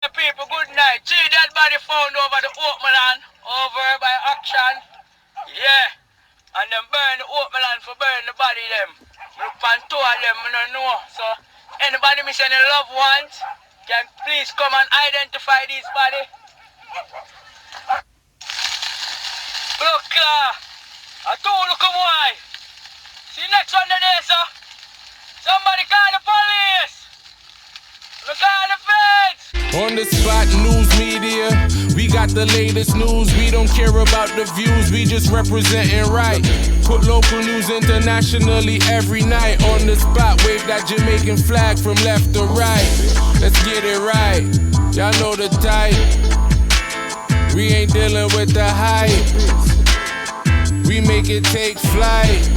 People, good night. See that body found over the Westmoreland, over by Action. Yeah. And them burn the Westmoreland for burn the body them. Look on two of them, I don't know. So anybody miss any loved ones, can please come and identify this body. Look, I told you come on. See you next one today, sir. Somebody call the police. Look call the feds. On the spot news media, we got the latest news. We don't care about the views, we just representing right. Put local news internationally every night. On the spot, wave that Jamaican flag from left to right. Let's get it right, y'all know the type. We ain't dealing with the hype, we make it take flight.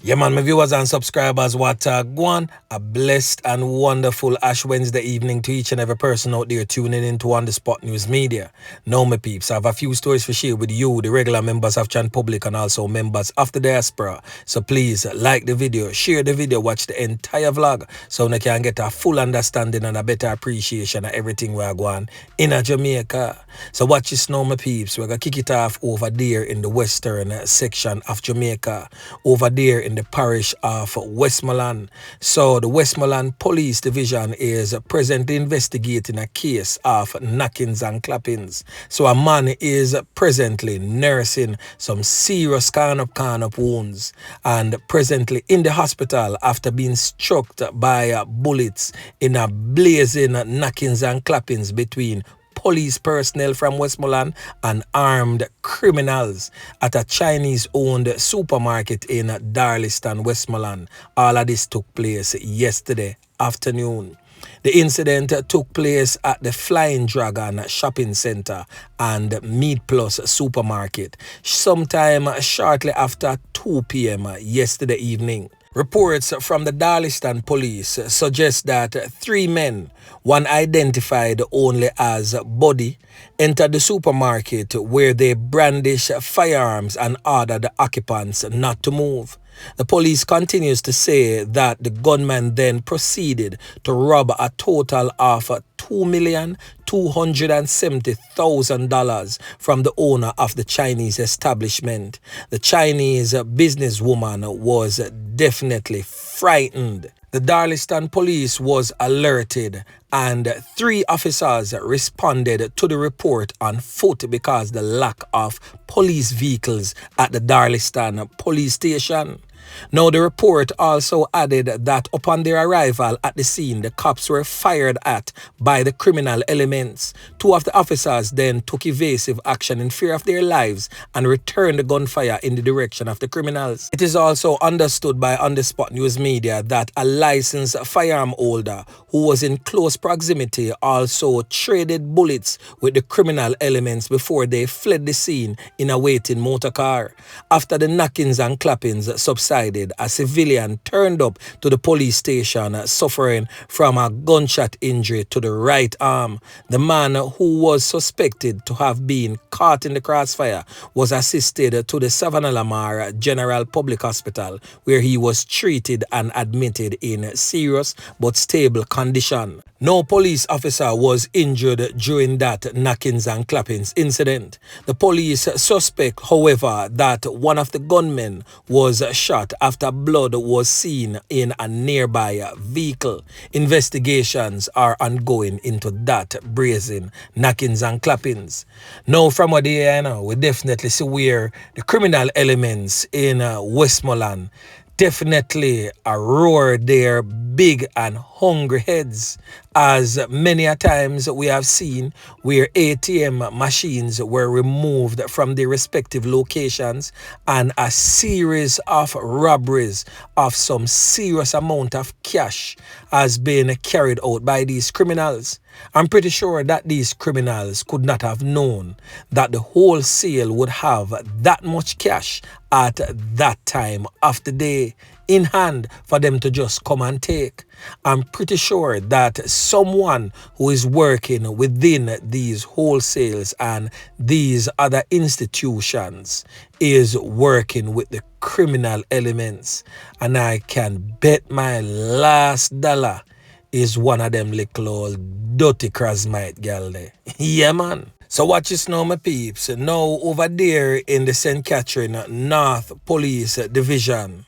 Yeah, man, my viewers and subscribers, what go on? A blessed and wonderful Ash Wednesday evening to each and every person out there tuning in to On The Spot News Media. Now, my peeps, I have a few stories to share with you, the regular members of Chan Public and also members of the diaspora. So please like the video, share the video, watch the entire vlog so you can get a full understanding and a better appreciation of everything we're going in Jamaica. So watch this now, my peeps. We're going to kick it off over there in the western section of Jamaica, over there in the parish of Westmoreland. So the Westmoreland Police Division is presently investigating a case of Knockingz and Clappingz. So a man is presently nursing some serious kind of wounds and presently in the hospital after being struck by bullets in a blazing Knockingz and Clappingz between police personnel from Westmoreland and armed criminals at a Chinese-owned supermarket in Darliston, Westmoreland. All of this took place yesterday afternoon. The incident took place at the Flying Dragon Shopping Center and Meat Plus supermarket sometime shortly after 2 p.m. yesterday evening. Reports from the Darliston police suggest that 3 men, one identified only as Buddy, entered the supermarket where they brandished firearms and ordered the occupants not to move. The police continues to say that the gunman then proceeded to rob a total of $2,270,000 from the owner of the Chinese establishment. The Chinese businesswoman was definitely frightened. The Darliston police was alerted and 3 officers responded to the report on foot because the lack of police vehicles at the Darliston police station. Now, the report also added that upon their arrival at the scene, the cops were fired at by the criminal elements. 2 of the officers then took evasive action in fear of their lives and returned the gunfire in the direction of the criminals. It is also understood by On The Spot News Media that a licensed firearm holder who was in close proximity also traded bullets with the criminal elements before they fled the scene in a waiting motor car. After the Knockingz and Clappingz subsided, a civilian turned up to the police station suffering from a gunshot injury to the right arm. The man who was suspected to have been caught in the crossfire was assisted to the Savannah Lamar General Public Hospital where he was treated and admitted in serious but stable condition. No police officer was injured during that Knockingz and Clappingz incident. The police suspect, however, that one of the gunmen was shot after blood was seen in a nearby vehicle. Investigations are ongoing into that Brazin, Knockingz and Clappingz. Now, from what they know, we definitely see where the criminal elements in Westmoreland definitely a roar their big and hungry heads, as many a times we have seen where ATM machines were removed from their respective locations and a series of robberies of some serious amount of cash has been carried out by these criminals. I'm pretty sure that these criminals could not have known that the wholesale would have that much cash at that time of the day in hand for them to just come and take. I'm pretty sure that someone who is working within these wholesales and these other institutions is working with the criminal elements, and I can bet my last dollar is one of them little old dirty Krasmite gal there. Yeah, man. So watch this now, my peeps. Now over there in the St. Catherine North Police Division,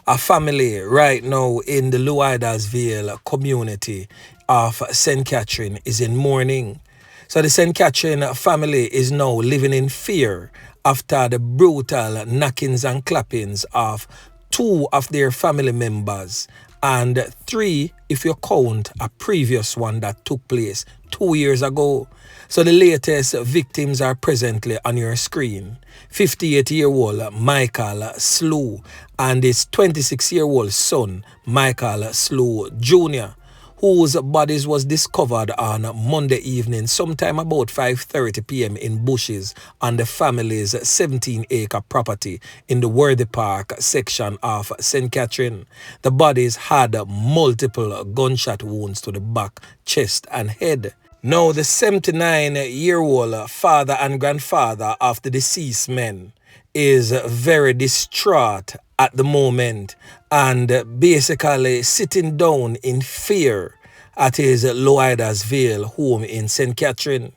a family right now in the Louidersville community of St. Catherine is in mourning. So the St. Catherine family is now living in fear after the brutal Knockingz and Clappingz of 2 of their family members and 3, if you count a previous one that took place 2 years ago. So the latest victims are presently on your screen. 58-year-old Michael Slue and his 26-year-old son, Michael Slue Jr., whose bodies was discovered on Monday evening sometime about 5:30 p.m. in bushes on the family's 17-acre property in the Worthy Park section of St. Catherine. The bodies had multiple gunshot wounds to the back, chest and head. Now the 79-year-old father and grandfather of the deceased men is very distraught at the moment and basically sitting down in fear at his Louidersville home in St. Catherine.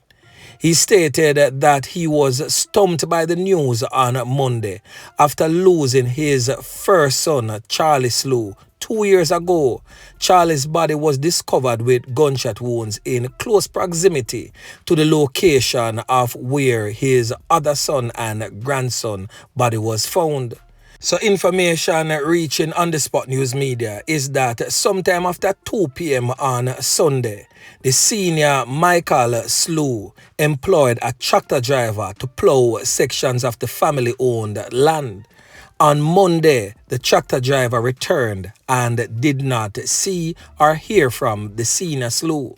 He stated that he was stumped by the news on Monday after losing his first son, Charlie Slue, 2 years ago. Charlie's body was discovered with gunshot wounds in close proximity to the location of where his other son and grandson body was found. So information reaching On The Spot News Media is that sometime after 2 p.m. on Sunday, the senior Michael Slue employed a tractor driver to plow sections of the family-owned land. On Monday, the tractor driver returned and did not see or hear from the senior Slue.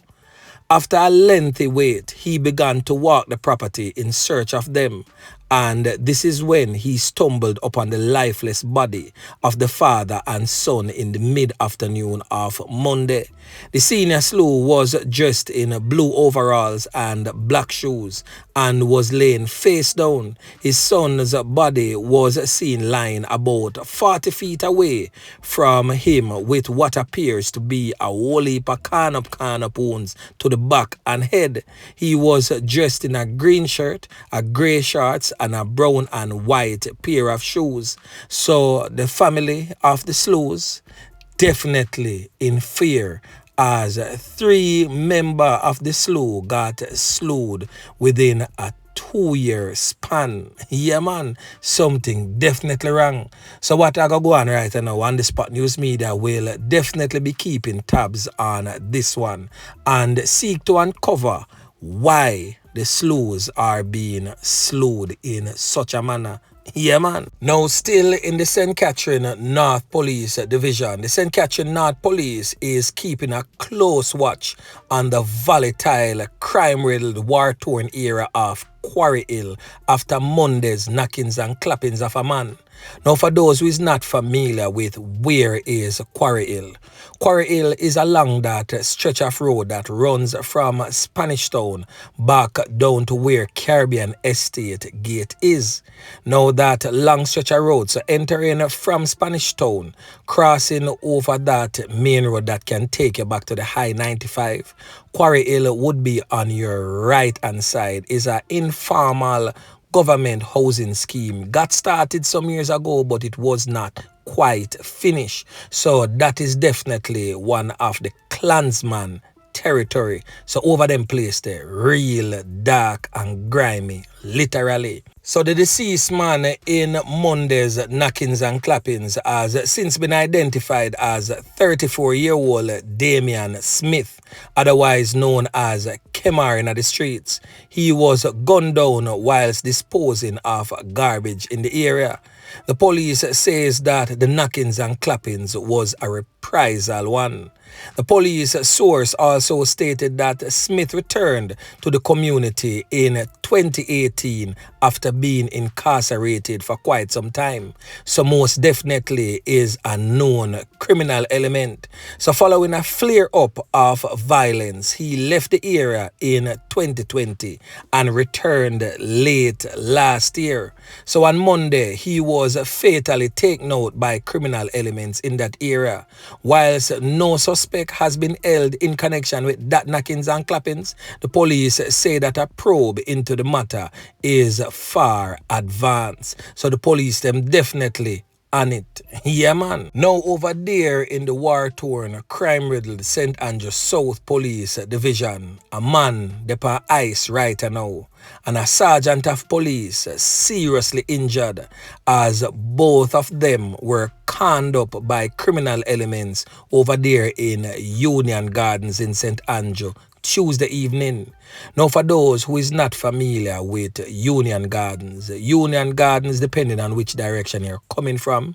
After a lengthy wait, he began to walk the property in search of them, and this is when he stumbled upon the lifeless body of the father and son in the mid-afternoon of Monday. The senior Slue was dressed in blue overalls and black shoes and was laying face down. His son's body was seen lying about 40 feet away from him with what appears to be a whole heap of corn-up wounds to the back and head. He was dressed in a green shirt, a grey shorts, and a brown and white pair of shoes. So the family of the Slues definitely in fear as 3 members of the Slue got slewed within a 2-year span. Yeah, man, something definitely wrong. So what I go on right now On The Spot News Media will definitely be keeping tabs on this one and seek to uncover why the Slues are being slewed in such a manner. Yeah, man. Now, still in the St. Catherine North Police Division, the St. Catherine North Police is keeping a close watch on the volatile, crime-riddled, war-torn area of Quarry Hill after Monday's Knockingz and Clappingz of a man. Now, for those who is not familiar with where is Quarry Hill is along that stretch of road that runs from Spanish Town back down to where Caribbean Estate Gate is. Now that long stretch of road, so entering from Spanish Town, crossing over that main road that can take you back to the High 95, Quarry Hill would be on your right hand side. Is an informal government housing scheme. Got started some years ago, but it was not quite finished. So that is definitely one of the Klansman territory. So over them place there, real dark and grimy, literally. So the deceased man in Monday's Knockingz and Clappingz has since been identified as 34-year-old Damian Smith, otherwise known as Kemar in the streets. He was gunned down whilst disposing of garbage in the area. The police says that the Knockingz and Clappingz was a reprisal one. The police source also stated that Smith returned to the community in 2018 after being incarcerated for quite some time. So most definitely is a known criminal element. So following a flare-up of violence, he left the area in 2020 and returned late last year. So on Monday, he was fatally taken out by criminal elements in that area, whilst no suspect suspect has been held in connection with that Knockingz and Clappingz. The police say that a probe into the matter is far advanced. So the police them definitely on it. Yeah, man. Now over there in the war-torn, crime-riddled St. Andrew South Police Division, a man on ice right now, and a sergeant of police seriously injured as both of them were conned up by criminal elements over there in Union Gardens in St. Andrew Tuesday evening. Now for those who is not familiar with Union Gardens, depending on which direction you're coming from,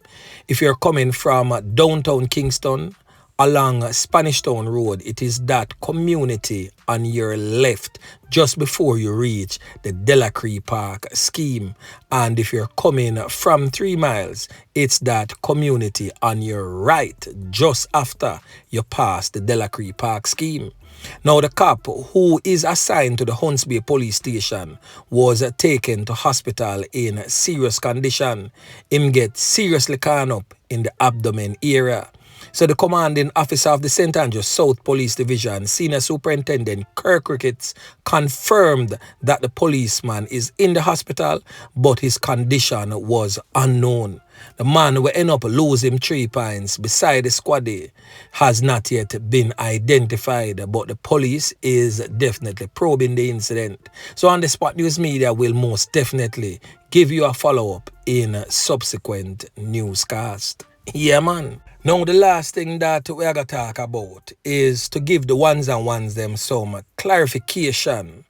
if you're coming from downtown Kingston along Spanish Town Road, it is that community on your left just before you reach the Delacree Park scheme. And if you're coming from 3 miles, it's that community on your right just after you pass the Delacree Park scheme. Now the cop who is assigned to the Hunts Bay police station was taken to hospital in serious condition. Him get seriously cut up in the abdomen area. So the commanding officer of the St. Andrew South Police Division, Senior Superintendent Kirk Ricketts, confirmed that the policeman is in the hospital, but his condition was unknown. The man who end up losing 3 pints beside the squaddy has not yet been identified, but the police is definitely probing the incident. So On The Spot News Media will most definitely give you a follow-up in subsequent newscast. Yeah, man. Now, the last thing that we are going to talk about is to give the ones and ones them some clarification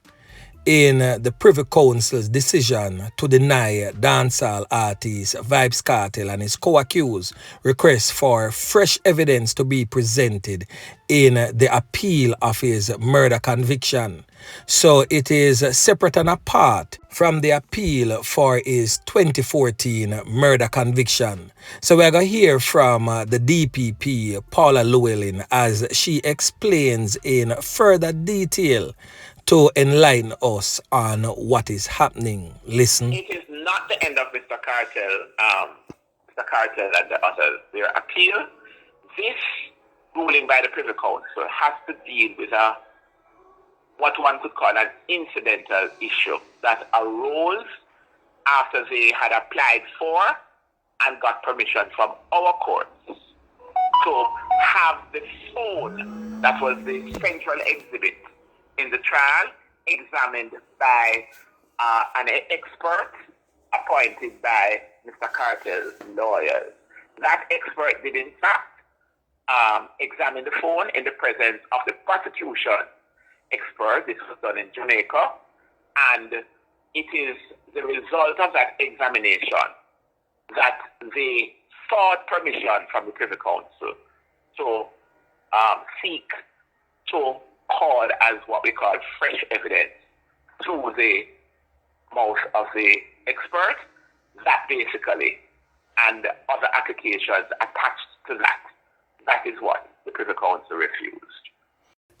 in the Privy Council's decision to deny dancehall artist Vybz Kartel and his co-accused request for fresh evidence to be presented in the appeal of his murder conviction. So it is separate and apart from the appeal for his 2014 murder conviction. So we're going to hear from the DPP, Paula Llewellyn, as she explains in further detail to enlighten us on what is happening. Listen. It is not the end of Mr. Kartel and the others. Their appeal, this ruling by the Privy Council has to deal with what one could call an incidental issue that arose after they had applied for and got permission from our courts to have the phone that was the central exhibit in the trial examined by an expert appointed by Mr. Kartel's lawyers. That expert did in fact examine the phone in the presence of the prosecution expert. This was done in Jamaica, and it is the result of that examination that they sought permission from the Privy Council to seek to call as what we call fresh evidence through the mouth of the expert, that basically, and other applications attached to that. That is what the Privy Council refused.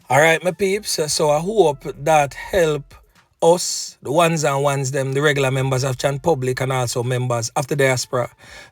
All right, my peeps, so I hope that help us, the ones and ones them, the regular members of Chan Public and also members of the diaspora,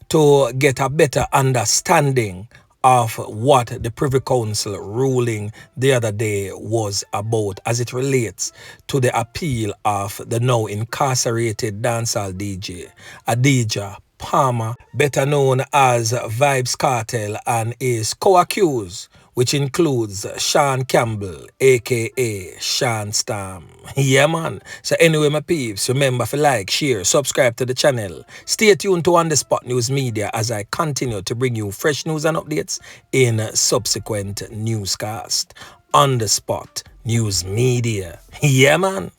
to get a better understanding of what the Privy Council ruling the other day was about as it relates to the appeal of the now incarcerated dancehall DJ, Adidja Palmer, better known as Vybz Kartel, and his co-accused, which includes Sean Campbell, aka Sean Storm. Yeah, man. So anyway, my peeps, remember to like, share, subscribe to the channel. Stay tuned to On The Spot News Media as I continue to bring you fresh news and updates in subsequent newscast. On The Spot News Media. Yeah, man.